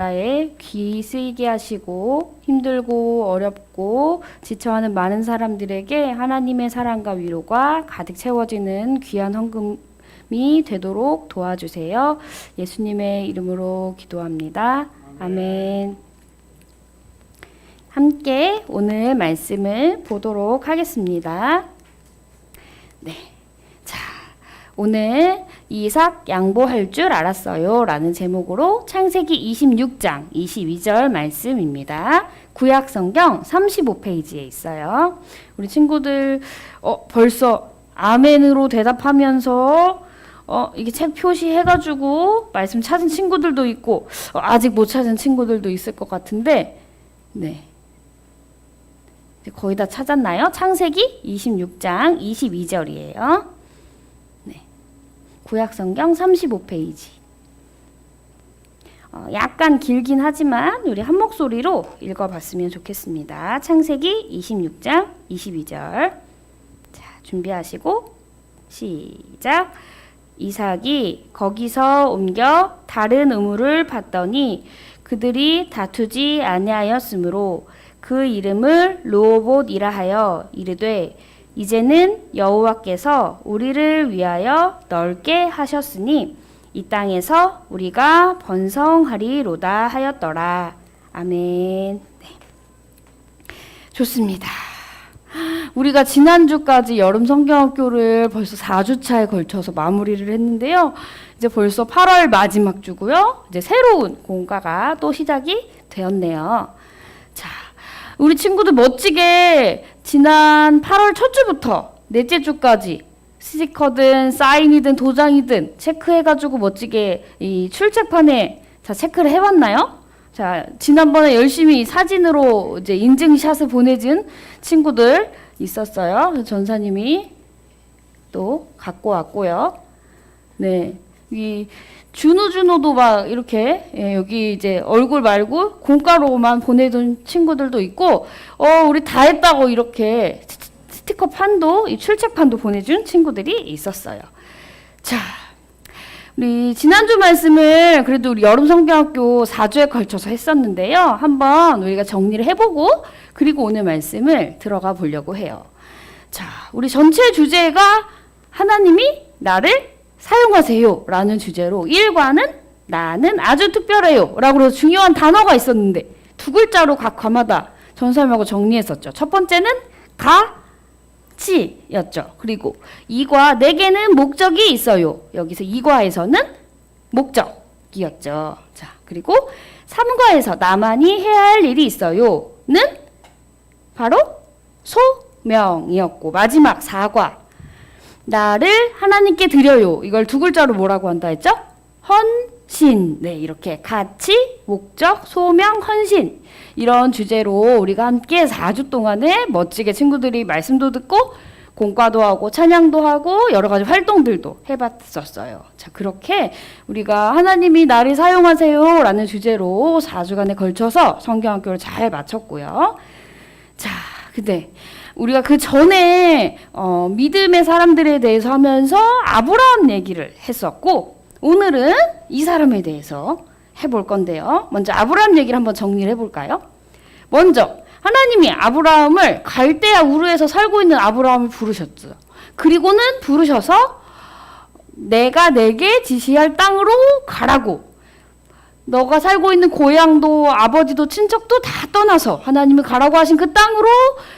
나라에 귀 쓰이게 하시고 힘들고 어렵고 지쳐하는 많은 사람들에게 하나님의 사랑과 위로가 가득 채워지는 귀한 헌금이 되도록 도와주세요. 예수님의 이름으로 기도합니다. 아멘. 함께 오늘 말씀을 보도록 하겠습니다. 네. 자, 오늘 이삭 양보할 줄 알았어요 라는 제목으로 창세기 26장 22절 말씀입니다. 구약성경 35페이지에 있어요. 우리 친구들 벌써 아멘으로 대답하면서 이게 책 표시해가지고 말씀 찾은 친구들도 있고 아직 못 찾은 친구들도 있을 것 같은데 네. 거의 다 찾았나요? 창세기 26장 22절이에요. 구약성경 35페이지. 약간 길긴 하지만 우리 한 목소리로 읽어봤으면 좋겠습니다. 창세기 26장 22절. 자, 준비하시고 시작. 이삭이 거기서 옮겨 다른 우물을 팠더니 그들이 다투지 아니하였으므로 그 이름을 르호봇이라 하여 이르되 이제는 여호와께서 우리를 위하여 넓게 하셨으니 이 땅에서 우리가 번성하리로다 하였더라. 아멘. 네. 좋습니다. 우리가 지난주까지 여름 성경학교를 벌써 4주차에 걸쳐서 마무리를 했는데요. 이제 벌써 8월 마지막 주고요. 이제 새로운 공과가 또 시작이 되었네요. 자, 우리 친구들 멋지게 지난 8월 첫 주부터 넷째 주까지 스티커든 사인이든 도장이든 체크해가지고 멋지게 이 출첵판에 자 체크를 해봤나요? 자, 지난번에 열심히 사진으로 이제 인증샷을 보내준 친구들 있었어요. 전사님이 또 갖고 왔고요. 네, 이 준호도 막 이렇게 여기 이제 얼굴 말고 공가로만 보내준 친구들도 있고 우리 다 했다고 이렇게 스티커 판도 이 출첵판도 보내준 친구들이 있었어요. 자, 우리 지난주 말씀을 그래도 우리 여름 성경학교 4주에 걸쳐서 했었는데요. 한번 우리가 정리를 해보고 그리고 오늘 말씀을 들어가 보려고 해요. 자, 우리 전체 주제가 하나님이 나를 사용하세요 라는 주제로 1과는 나는 아주 특별해요 라고 해서 중요한 단어가 있었는데 두 글자로 각 과마다 전설하고 정리했었죠. 첫 번째는 가치였죠. 그리고 2과 내게는 목적이 있어요. 여기서 2과에서는 목적이었죠. 자, 그리고 3과에서 나만이 해야 할 일이 있어요는 바로 소명이었고 마지막 4과 나를 하나님께 드려요. 이걸 두 글자로 뭐라고 한다 했죠? 헌신. 네, 이렇게 가치, 목적, 소명, 헌신. 이런 주제로 우리가 함께 4주 동안에 멋지게 친구들이 말씀도 듣고 공과도 하고 찬양도 하고 여러 가지 활동들도 해봤었어요. 자, 그렇게 우리가 하나님이 나를 사용하세요 라는 주제로 4주간에 걸쳐서 성경학교를 잘 마쳤고요. 자, 근데 우리가 그 전에 믿음의 사람들에 대해서 하면서 아브라함 얘기를 했었고 오늘은 이 사람에 대해서 해볼 건데요. 먼저 아브라함 얘기를 한번 정리를 해볼까요? 먼저 하나님이 아브라함을 갈대아 우르에서 살고 있는 아브라함을 부르셨죠. 그리고는 부르셔서 내가 내게 지시할 땅으로 가라고 너가 살고 있는 고향도 아버지도 친척도 다 떠나서 하나님이 가라고 하신 그 땅으로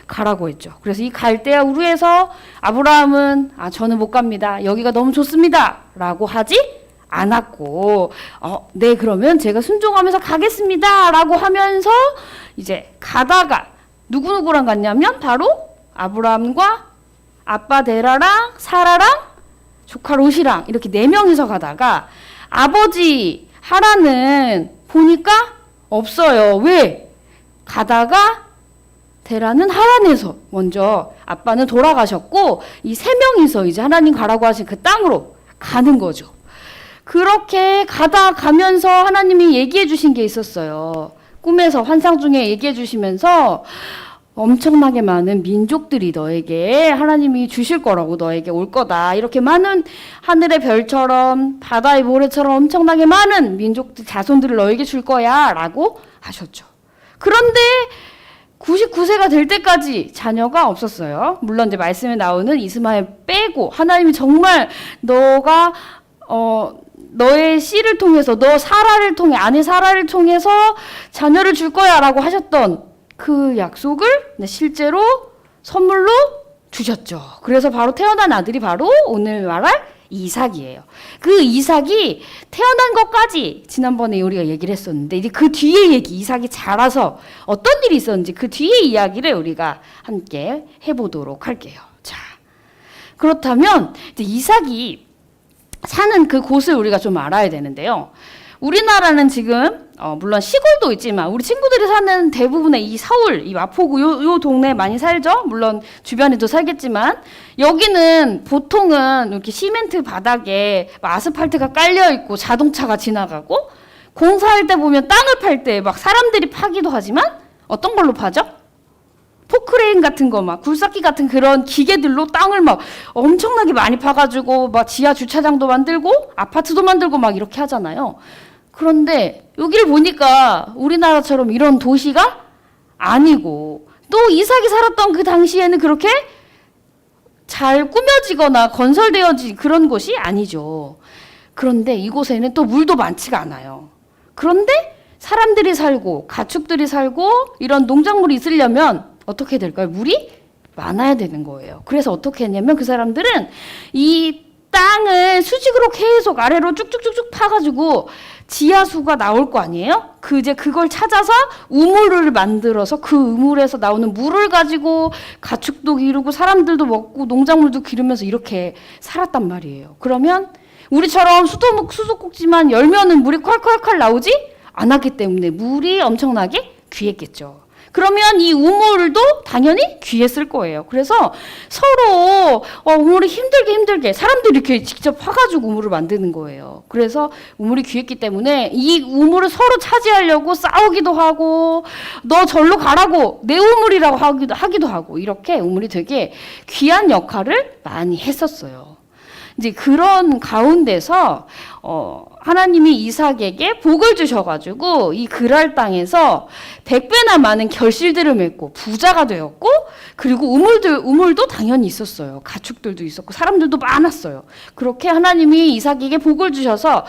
가라고 했죠. 그래서 이 갈대아 우르에서 아브라함은 저는 못 갑니다. 여기가 너무 좋습니다. 라고 하지 않았고 네 그러면 제가 순종하면서 가겠습니다. 라고 하면서 이제 가다가 누구누구랑 갔냐면 바로 아브라함과 아빠 데라랑 사라랑 조카 롯이랑 이렇게 4명이서 가다가 아버지 하라는 보니까 없어요. 왜? 가다가 데라는 하란에서 먼저 아빠는 돌아가셨고 이 3명이서 이제 하나님 가라고 하신 그 땅으로 가는 거죠. 그렇게 가면서 하나님이 얘기해 주신 게 있었어요. 꿈에서 환상 중에 얘기해 주시면서 엄청나게 많은 민족들이 너에게 하나님이 주실 거라고 너에게 올 거다. 이렇게 많은 하늘의 별처럼 바다의 모래처럼 엄청나게 많은 민족들 자손들을 너에게 줄 거야 라고 하셨죠. 그런데 99세가 될 때까지 자녀가 없었어요. 물론 이제 말씀에 나오는 이스마엘 빼고 하나님이 정말 너가 너의 씨를 통해서 너 사라를 통해 아내 사라를 통해서 자녀를 줄 거야라고 하셨던 그 약속을 실제로 선물로 주셨죠. 그래서 바로 태어난 아들이 바로 오늘 말할 이삭이에요. 그 이삭이 태어난 것까지 지난번에 우리가 얘기를 했었는데 이제 그 뒤에 얘기, 이삭이 자라서 어떤 일이 있었는지 그 뒤의 이야기를 우리가 함께 해보도록 할게요. 자, 그렇다면 이제 이삭이 사는 그 곳을 우리가 좀 알아야 되는데요. 우리나라는 지금 물론 시골도 있지만 우리 친구들이 사는 대부분의 이 서울, 이 마포구 요 동네에 많이 살죠. 물론 주변에도 살겠지만 여기는 보통은 이렇게 시멘트 바닥에 아스팔트가 깔려 있고 자동차가 지나가고 공사할 때 보면 땅을 팔 때 막 사람들이 파기도 하지만 어떤 걸로 파죠? 포크레인 같은 거 막 굴삭기 같은 그런 기계들로 땅을 막 엄청나게 많이 파가지고 막 지하 주차장도 만들고 아파트도 만들고 막 이렇게 하잖아요. 그런데 여기를 보니까 우리나라처럼 이런 도시가 아니고 또 이삭이 살았던 그 당시에는 그렇게 잘 꾸며지거나 건설되어진 그런 곳이 아니죠. 그런데 이곳에는 또 물도 많지가 않아요. 그런데 사람들이 살고 가축들이 살고 이런 농작물이 있으려면 어떻게 될까요? 물이 많아야 되는 거예요. 그래서 어떻게 했냐면 그 사람들은 이 땅을 수직으로 계속 아래로 쭉쭉쭉쭉 파가지고 지하수가 나올 거 아니에요? 이제 그걸 찾아서 우물을 만들어서 그 우물에서 나오는 물을 가지고 가축도 기르고 사람들도 먹고 농작물도 기르면서 이렇게 살았단 말이에요. 그러면 우리처럼 수도꼭지만 열면은 물이 콸콸콸 나오지 않았기 때문에 물이 엄청나게 귀했겠죠. 그러면 이 우물도 당연히 귀했을 거예요. 그래서 서로 우물이 힘들게 사람들이 이렇게 직접 파가지고 우물을 만드는 거예요. 그래서 우물이 귀했기 때문에 이 우물을 서로 차지하려고 싸우기도 하고 너 절로 가라고 내 우물이라고 하기도 하고 이렇게 우물이 되게 귀한 역할을 많이 했었어요. 이제 그런 가운데서 하나님이 이삭에게 복을 주셔가지고 이 그랄 땅에서 100배나 많은 결실들을 맺고 부자가 되었고 그리고 우물도 당연히 있었어요. 가축들도 있었고 사람들도 많았어요. 그렇게 하나님이 이삭에게 복을 주셔서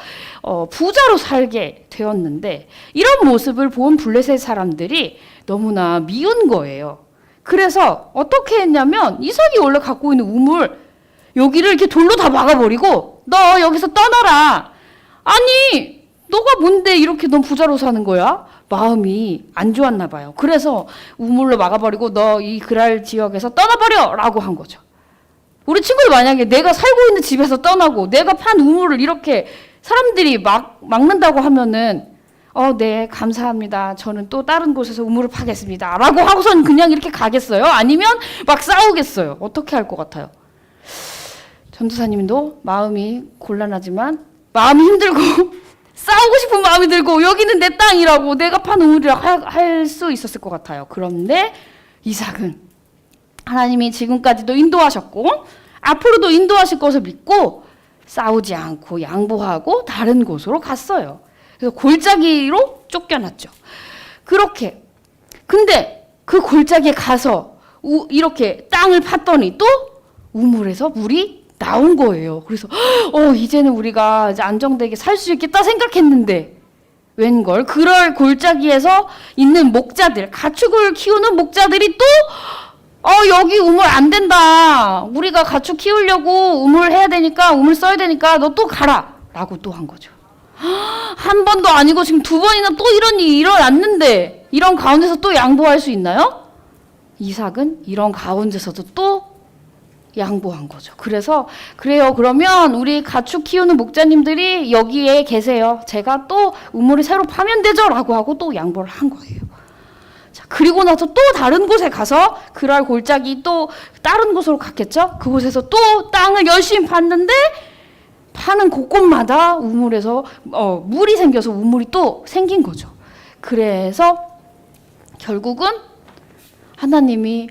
부자로 살게 되었는데 이런 모습을 본 블레셋 사람들이 너무나 미운 거예요. 그래서 어떻게 했냐면 이삭이 원래 갖고 있는 우물 여기를 이렇게 돌로 다 막아버리고 너 여기서 떠나라. 아니 너가 뭔데 이렇게 넌 부자로 사는 거야? 마음이 안 좋았나 봐요. 그래서 우물로 막아버리고 너 이 그랄 지역에서 떠나버려 라고 한 거죠. 우리 친구들 만약에 내가 살고 있는 집에서 떠나고 내가 판 우물을 이렇게 사람들이 막는다고 하면은 네 감사합니다. 저는 또 다른 곳에서 우물을 파겠습니다 라고 하고선 그냥 이렇게 가겠어요? 아니면 막 싸우겠어요? 어떻게 할 것 같아요? 전도사님도 마음이 곤란하지만 마음이 힘들고 싸우고 싶은 마음이 들고 여기는 내 땅이라고 내가 판 우물이라고 할 수 있었을 것 같아요. 그런데 이삭은 하나님이 지금까지도 인도하셨고 앞으로도 인도하실 것을 믿고 싸우지 않고 양보하고 다른 곳으로 갔어요. 그래서 골짜기로 쫓겨났죠. 그렇게 근데 그 골짜기에 가서 이렇게 땅을 팠더니 또 우물에서 물이 나온 거예요. 그래서 이제는 우리가 이제 안정되게 살 수 있겠다 생각했는데 웬걸 그럴 골짜기에서 있는 목자들 가축을 키우는 목자들이 또 여기 우물 안 된다. 우리가 가축 키우려고 우물 해야 되니까 우물 써야 되니까 너 또 가라 라고 또 한 거죠. 한 번도 아니고 지금 두 번이나 또 이런 일이 일어났는데 이런 가운데서 또 양보할 수 있나요? 이삭은 이런 가운데서도 또 양보한 거죠. 그래서 그래요. 그러면 우리 가축 키우는 목자님들이 여기에 계세요. 제가 또 우물을 새로 파면 되죠. 라고 하고 또 양보를 한 거예요. 자, 그리고 나서 또 다른 곳에 가서 그랄 골짜기 또 다른 곳으로 갔겠죠. 그곳에서 또 땅을 열심히 팠는데 파는 곳곳마다 우물에서 물이 생겨서 우물이 또 생긴 거죠. 그래서 결국은 하나님이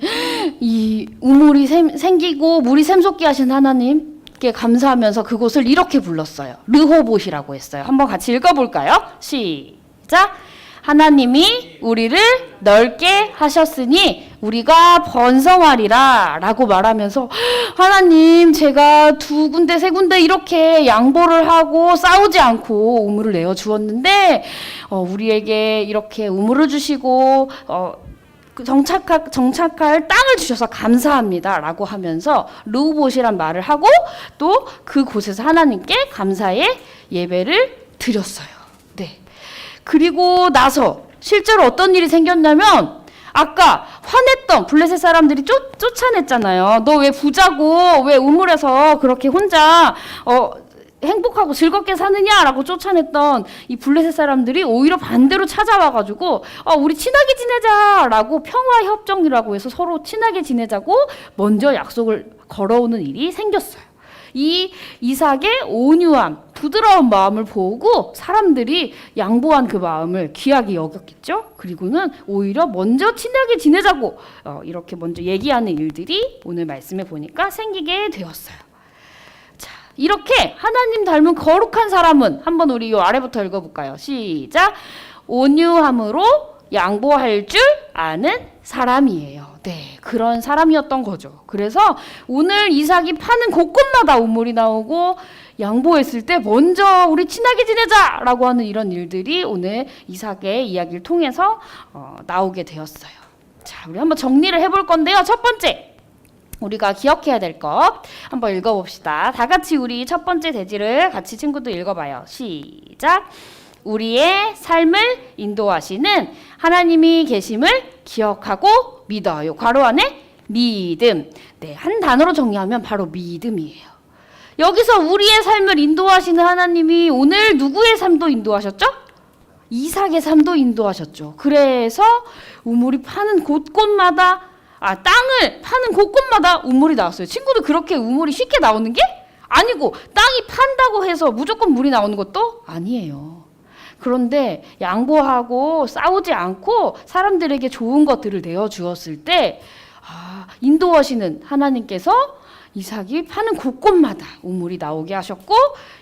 이 우물이 생기고 물이 샘솟게 하신 하나님께 감사하면서 그곳을 이렇게 불렀어요. 르호봇이라고 했어요. 한번 같이 읽어볼까요? 시작. 하나님이 우리를 넓게 하셨으니 우리가 번성하리라 라고 말하면서 하나님 제가 2군데 3군데 이렇게 양보를 하고 싸우지 않고 우물을 내어 주었는데 우리에게 이렇게 우물을 주시고 정착할 땅을 주셔서 감사합니다 라고 하면서 르호봇이란 말을 하고 또 그곳에서 하나님께 감사의 예배를 드렸어요. 네. 그리고 나서 실제로 어떤 일이 생겼냐면 아까 화냈던 블레셋 사람들이 쫓아냈잖아요. 너 왜 부자고 왜 우물에서 그렇게 혼자 행복하고 즐겁게 사느냐라고 쫓아냈던 이 블레셋 사람들이 오히려 반대로 찾아와가지고 우리 친하게 지내자라고 평화협정이라고 해서 서로 친하게 지내자고 먼저 약속을 걸어오는 일이 생겼어요. 이 이삭의 온유함, 부드러운 마음을 보고 사람들이 양보한 그 마음을 귀하게 여겼겠죠. 그리고는 오히려 먼저 친하게 지내자고 이렇게 먼저 얘기하는 일들이 오늘 말씀에 보니까 생기게 되었어요. 자, 이렇게 하나님 닮은 거룩한 사람은 한번 우리 요 아래부터 읽어볼까요? 시작. 온유함으로 양보할 줄 아는 사람이에요. 네, 그런 사람이었던 거죠. 그래서 오늘 이삭이 파는 곳곳마다 우물이 나오고 양보했을 때 먼저 우리 친하게 지내자라고 하는 이런 일들이 오늘 이삭의 이야기를 통해서 나오게 되었어요. 자, 우리 한번 정리를 해볼 건데요. 첫 번째, 우리가 기억해야 될 것 한번 읽어봅시다. 다 같이 우리 첫 번째 대지를 같이 친구들 읽어봐요. 시작. 우리의 삶을 인도하시는 하나님이 계심을 기억하고 믿어요. 괄호 안에 믿음. 네, 한 단어로 정리하면 바로 믿음이에요. 여기서 우리의 삶을 인도하시는 하나님이 오늘 누구의 삶도 인도하셨죠? 이삭의 삶도 인도하셨죠. 그래서 우물이 파는 곳곳마다 땅을 파는 곳곳마다 우물이 나왔어요. 친구들 그렇게 우물이 쉽게 나오는 게 아니고 땅이 판다고 해서 무조건 물이 나오는 것도 아니에요. 그런데 양보하고 싸우지 않고 사람들에게 좋은 것들을 내어주었을 때 인도하시는 하나님께서 이삭이 파는 곳곳마다 우물이 나오게 하셨고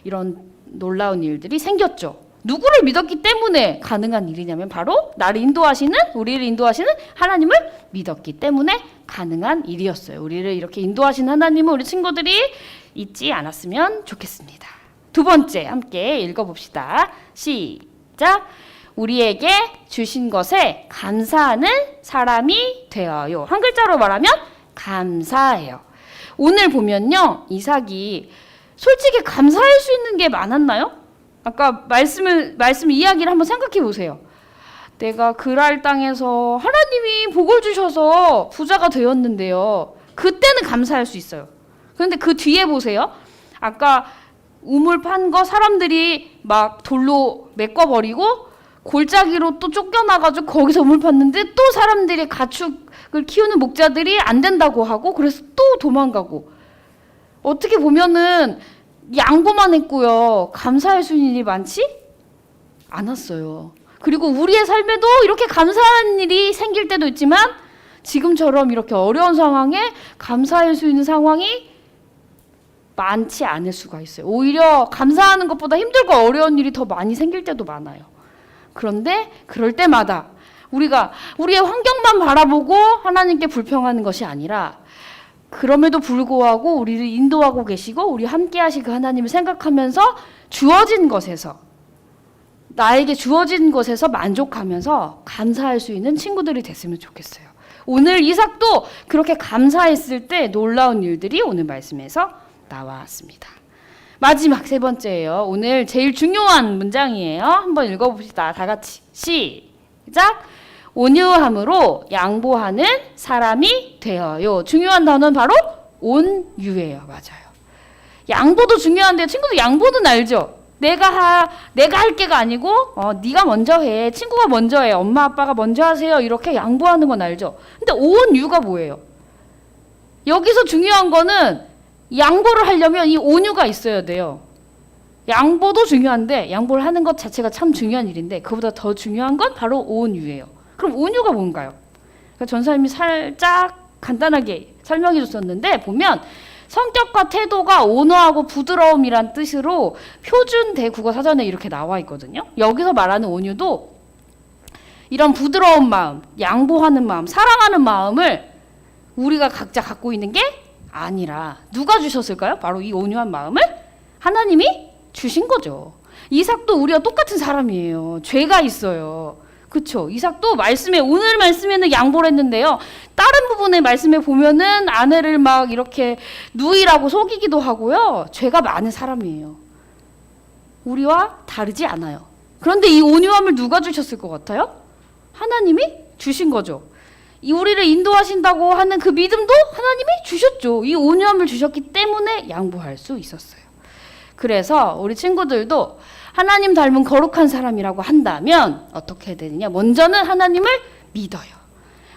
이런 놀라운 일들이 생겼죠. 누구를 믿었기 때문에 가능한 일이냐면 바로 나를 인도하시는, 우리를 인도하시는 하나님을 믿었기 때문에 가능한 일이었어요. 우리를 이렇게 인도하시는 하나님은 우리 친구들이 잊지 않았으면 좋겠습니다. 두 번째 함께 읽어봅시다. 시작. 우리에게 주신 것에 감사하는 사람이 되어요. 한 글자로 말하면 감사해요. 오늘 보면요, 이삭이 솔직히 감사할 수 있는 게 많았나요? 아까 말씀 이야기를 한번 생각해 보세요. 내가 그랄 땅에서 하나님이 복을 주셔서 부자가 되었는데요. 그때는 감사할 수 있어요. 그런데 그 뒤에 보세요. 아까 우물 판 거 사람들이 막 돌로 메꿔버리고 골짜기로 또 쫓겨나가지고 거기서 우물 팠는데 또 사람들이 가축을 키우는 목자들이 안 된다고 하고 그래서 또 도망가고 어떻게 보면은 양보만 했고요. 감사할 수 있는 일이 많지 않았어요. 그리고 우리의 삶에도 이렇게 감사한 일이 생길 때도 있지만 지금처럼 이렇게 어려운 상황에 감사할 수 있는 상황이 많지 않을 수가 있어요. 오히려 감사하는 것보다 힘들고 어려운 일이 더 많이 생길 때도 많아요. 그런데 그럴 때마다 우리가 우리의 환경만 바라보고 하나님께 불평하는 것이 아니라 그럼에도 불구하고 우리를 인도하고 계시고 우리 함께 하실 그 하나님을 생각하면서 주어진 것에서 나에게 주어진 것에서 만족하면서 감사할 수 있는 친구들이 됐으면 좋겠어요. 오늘 이삭도 그렇게 감사했을 때 놀라운 일들이 오늘 말씀에서 나왔습니다. 마지막 세 번째예요. 오늘 제일 중요한 문장이에요. 한번 읽어봅시다. 다 같이 시작. 온유함으로 양보하는 사람이 되어요. 중요한 단어는 바로 온유예요. 맞아요. 양보도 중요한데 친구들 양보는 알죠? 내가 할 게가 아니고 네가 먼저 해. 친구가 먼저 해. 엄마 아빠가 먼저 하세요. 이렇게 양보하는 건 알죠? 근데 온유가 뭐예요? 여기서 중요한 거는 양보를 하려면 이 온유가 있어야 돼요. 양보도 중요한데 양보를 하는 것 자체가 참 중요한 일인데 그보다 더 중요한 건 바로 온유예요. 그럼 온유가 뭔가요? 그러니까 전사님이 살짝 간단하게 설명해 줬었는데 보면 성격과 태도가 온화하고 부드러움이란 뜻으로 표준 대국어 사전에 이렇게 나와 있거든요. 여기서 말하는 온유도 이런 부드러운 마음, 양보하는 마음, 사랑하는 마음을 우리가 각자 갖고 있는 게 아니라 누가 주셨을까요? 바로 이 온유한 마음을 하나님이 주신 거죠. 이삭도 우리와 똑같은 사람이에요. 죄가 있어요. 그쵸? 이삭도 오늘 말씀에는 양보를 했는데요. 다른 부분의 말씀에 보면은 아내를 막 이렇게 누이라고 속이기도 하고요. 죄가 많은 사람이에요. 우리와 다르지 않아요. 그런데 이 온유함을 누가 주셨을 것 같아요? 하나님이 주신 거죠. 이 우리를 인도하신다고 하는 그 믿음도 하나님이 주셨죠. 이 온유함을 주셨기 때문에 양보할 수 있었어요. 그래서 우리 친구들도 하나님 닮은 거룩한 사람이라고 한다면 어떻게 해야 되느냐? 먼저는 하나님을 믿어요.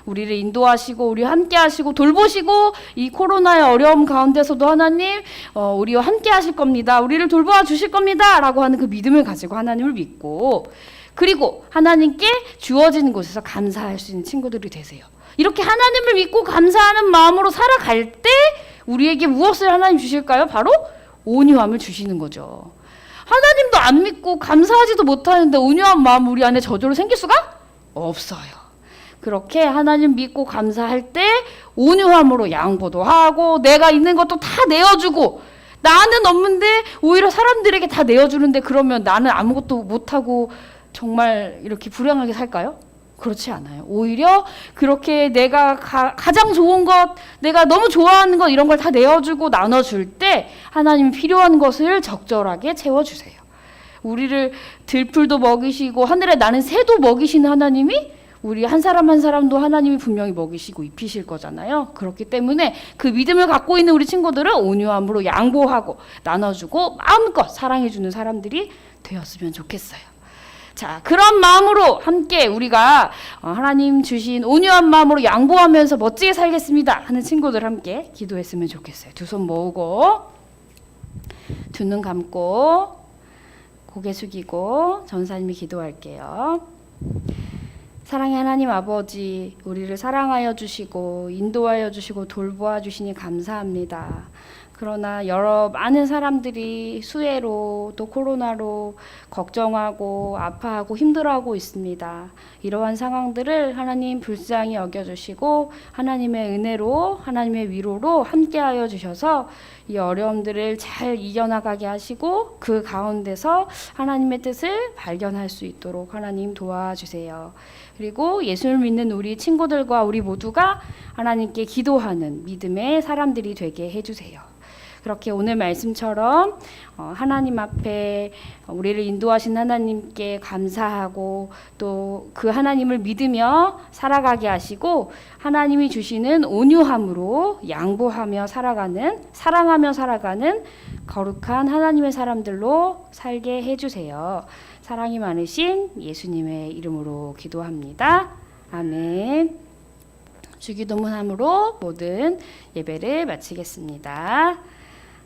우리를 인도하시고 우리와 함께 하시고 돌보시고 이 코로나의 어려움 가운데서도 하나님 우리와 함께 하실 겁니다. 우리를 돌보아 주실 겁니다. 라고 하는 그 믿음을 가지고 하나님을 믿고 그리고 하나님께 주어진 곳에서 감사할 수 있는 친구들이 되세요. 이렇게 하나님을 믿고 감사하는 마음으로 살아갈 때 우리에게 무엇을 하나님 주실까요? 바로 온유함을 주시는 거죠. 하나님도 안 믿고 감사하지도 못하는데 온유한 마음 우리 안에 저절로 생길 수가 없어요. 그렇게 하나님 믿고 감사할 때 온유함으로 양보도 하고 내가 있는 것도 다 내어주고 나는 없는데 오히려 사람들에게 다 내어주는데 그러면 나는 아무것도 못하고 정말 이렇게 불행하게 살까요? 그렇지 않아요. 오히려 그렇게 내가 가장 좋은 것, 내가 너무 좋아하는 것 이런 걸 다 내어주고 나눠줄 때 하나님이 필요한 것을 적절하게 채워주세요. 우리를 들풀도 먹이시고 하늘에 나는 새도 먹이시는 하나님이 우리 한 사람 한 사람도 하나님이 분명히 먹이시고 입히실 거잖아요. 그렇기 때문에 그 믿음을 갖고 있는 우리 친구들은 온유함으로 양보하고 나눠주고 마음껏 사랑해주는 사람들이 되었으면 좋겠어요. 자, 그런 마음으로 함께 우리가 하나님 주신 온유한 마음으로 양보하면서 멋지게 살겠습니다 하는 친구들 함께 기도했으면 좋겠어요. 두 손 모으고 두 눈 감고 고개 숙이고 전사님이 기도할게요. 사랑의 하나님 아버지, 우리를 사랑하여 주시고 인도하여 주시고 돌보아 주시니 감사합니다. 그러나 많은 사람들이 수해로 또 코로나로 걱정하고 아파하고 힘들어하고 있습니다. 이러한 상황들을 하나님 불쌍히 여겨주시고 하나님의 은혜로 하나님의 위로로 함께하여 주셔서 이 어려움들을 잘 이겨나가게 하시고 그 가운데서 하나님의 뜻을 발견할 수 있도록 하나님 도와주세요. 그리고 예수를 믿는 우리 친구들과 우리 모두가 하나님께 기도하는 믿음의 사람들이 되게 해주세요. 그렇게 오늘 말씀처럼 하나님 앞에 우리를 인도하신 하나님께 감사하고 또 그 하나님을 믿으며 살아가게 하시고 하나님이 주시는 온유함으로 양보하며 사랑하며 살아가는 거룩한 하나님의 사람들로 살게 해주세요. 사랑이 많으신 예수님의 이름으로 기도합니다. 아멘. 주기도문함으로 모든 예배를 마치겠습니다.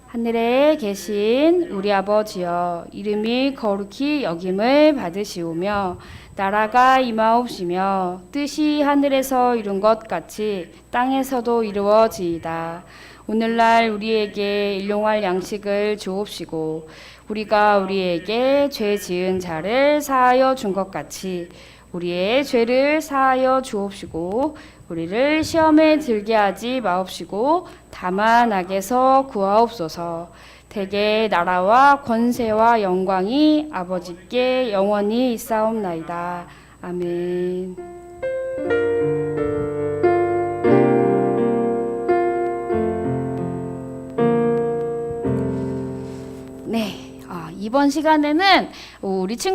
하늘에 계신 우리 아버지여, 이름이 거룩히 여김을 받으시오며 나라가 임하옵시며 뜻이 하늘에서 이룬 것 같이 땅에서도 이루어지이다. 오늘날 우리에게 일용할 양식을 주옵시고 우리가 우리에게 죄 지은 자를 사하여 준 것 같이 우리의 죄를 사하여 주옵시고 우리를 시험에 들게 하지 마옵시고 다만 악에서 구하옵소서. 대개 나라와 권세와 영광이 아버지께 영원히 있사옵나이다. 아멘. 네, 이번 시간에는 우리 친구